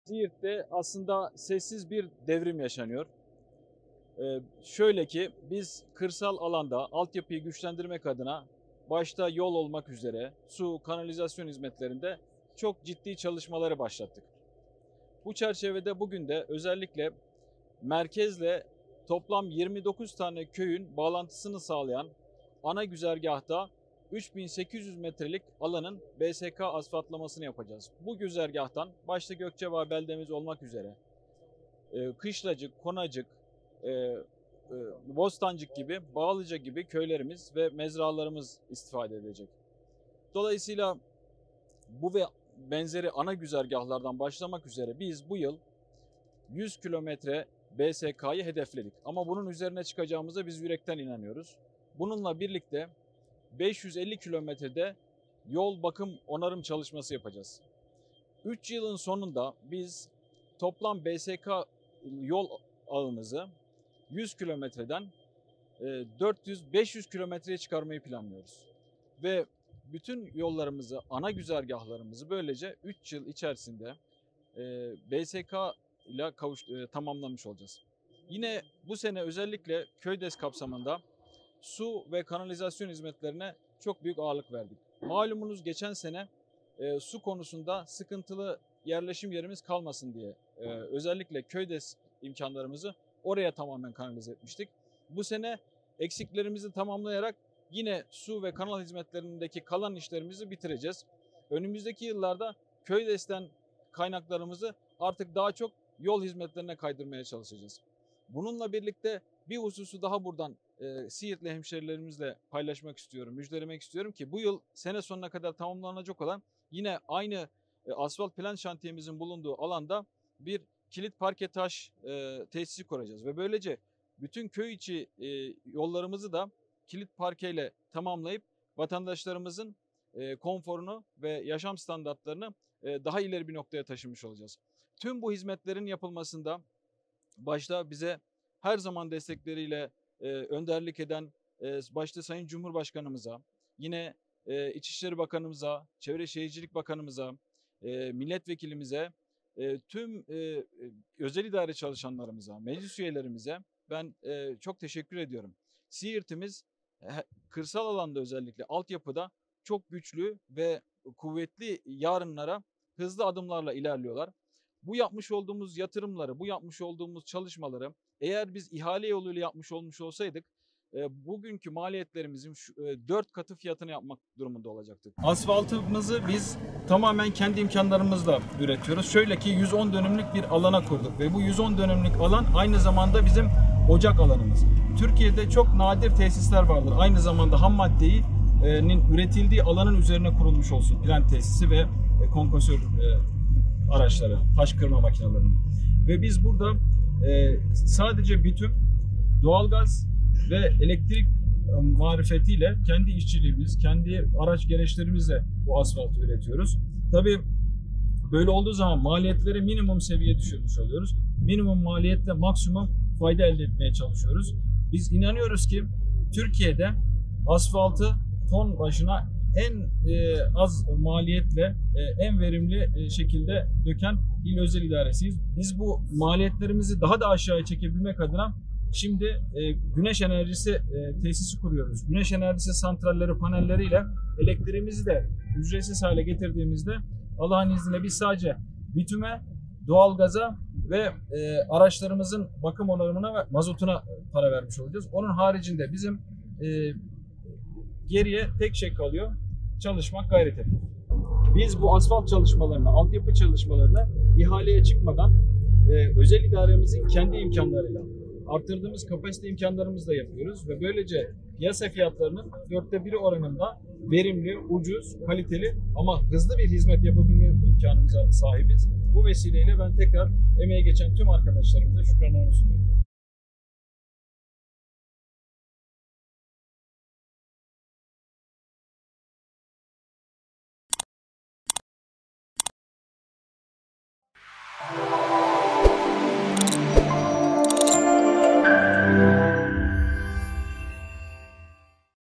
Siirt'te aslında sessiz bir devrim yaşanıyor. Şöyle ki biz kırsal alanda altyapıyı güçlendirmek adına başta yol olmak üzere su, kanalizasyon hizmetlerinde çok ciddi çalışmaları başlattık. Bu çerçevede bugün de özellikle merkezle toplam 29 tane köyün bağlantısını sağlayan ana güzergahta 3800 metrelik alanın BSK asfaltlamasını yapacağız. Bu güzergahtan başta Gökçebağ beldemiz olmak üzere Kışlacık, Konacık, Bostancık gibi, Bağlıca gibi köylerimiz ve mezralarımız istifade edecek. Dolayısıyla bu ve benzeri ana güzergahlardan başlamak üzere biz bu yıl 100 kilometre BSK'yı hedefledik. Ama bunun üzerine çıkacağımıza biz yürekten inanıyoruz. Bununla birlikte 550 kilometrede yol bakım onarım çalışması yapacağız. 3 yılın sonunda biz toplam BSK yol ağımızı 100 kilometreden 400-500 kilometreye çıkarmayı planlıyoruz. Ve bütün yollarımızı, ana güzergahlarımızı böylece 3 yıl içerisinde BSK ile tamamlamış olacağız. Yine bu sene özellikle KöyDES kapsamında su ve kanalizasyon hizmetlerine çok büyük ağırlık verdik. Malumunuz geçen sene su konusunda sıkıntılı yerleşim yerimiz kalmasın diye özellikle KöyDES imkanlarımızı oraya tamamen kanalize etmiştik. Bu sene eksiklerimizi tamamlayarak yine su ve kanal hizmetlerindeki kalan işlerimizi bitireceğiz. Önümüzdeki yıllarda KöyDES'ten kaynaklarımızı artık daha çok yol hizmetlerine kaydırmaya çalışacağız. Bununla birlikte bir hususu daha buradan Siirtli hemşerilerimizle paylaşmak istiyorum, müjdelemek istiyorum ki bu yıl sene sonuna kadar tamamlanacak olan yine aynı asfalt plan şantiyemizin bulunduğu alanda bir kilit parke taş tesisi kuracağız. Ve böylece bütün köy içi yollarımızı da kilit parkeyle tamamlayıp vatandaşlarımızın konforunu ve yaşam standartlarını daha ileri bir noktaya taşımış olacağız. Tüm bu hizmetlerin yapılmasında başta bize her zaman destekleriyle önderlik eden başta Sayın Cumhurbaşkanımıza, yine İçişleri Bakanımıza, Çevre Şehircilik Bakanımıza, milletvekilimize, tüm özel idare çalışanlarımıza, meclis üyelerimize ben çok teşekkür ediyorum. Siirt'imiz kırsal alanda özellikle altyapıda çok güçlü ve kuvvetli yarınlara hızlı adımlarla ilerliyorlar. Bu yapmış olduğumuz yatırımları, bu yapmış olduğumuz çalışmaları eğer biz ihale yoluyla yapmış olmuş olsaydık bugünkü maliyetlerimizin 4 katı fiyatını yapmak durumunda olacaktık. Asfaltımızı biz tamamen kendi imkanlarımızla üretiyoruz. Şöyle ki 110 dönümlük bir alana kurduk ve bu 110 dönümlük alan aynı zamanda bizim ocak alanımız. Türkiye'de çok nadir tesisler vardır. Aynı zamanda ham maddenin üretildiği alanın üzerine kurulmuş olsun. Plant tesisi ve kompresör araçları, taş kırma makinelerinin. Ve biz burada sadece bitüm, doğalgaz ve elektrik marifetiyle kendi işçiliğimiz, kendi araç gereçlerimizle bu asfaltı üretiyoruz. Tabii böyle olduğu zaman maliyetleri minimum seviyeye düşürmüş oluyoruz. Minimum maliyetle maksimum fayda elde etmeye çalışıyoruz. Biz inanıyoruz ki Türkiye'de asfaltı ton başına en az maliyetle en verimli şekilde döken il özel idaresiyiz. Biz bu maliyetlerimizi daha da aşağıya çekebilmek adına şimdi güneş enerjisi tesisi kuruyoruz. Güneş enerjisi santralleri, panelleriyle elektriğimizi de ücretsiz hale getirdiğimizde Allah'ın izniyle biz sadece bitüme, doğalgaza ve araçlarımızın bakım onarımına ve mazotuna para vermiş olacağız. Onun haricinde bizim geriye tek şey kalıyor: çalışmak, gayret etmek. Biz bu asfalt çalışmalarını, altyapı çalışmalarını ihaleye çıkmadan özel idaremizin kendi imkanlarıyla, arttırdığımız kapasite imkanlarımızla yapıyoruz ve böylece piyasa fiyatlarının 1/4 oranında verimli, ucuz, kaliteli ama hızlı bir hizmet yapabilme imkanımıza sahibiz. Bu vesileyle ben tekrar emeği geçen tüm arkadaşlarımıza şükranlarımı sunuyorum.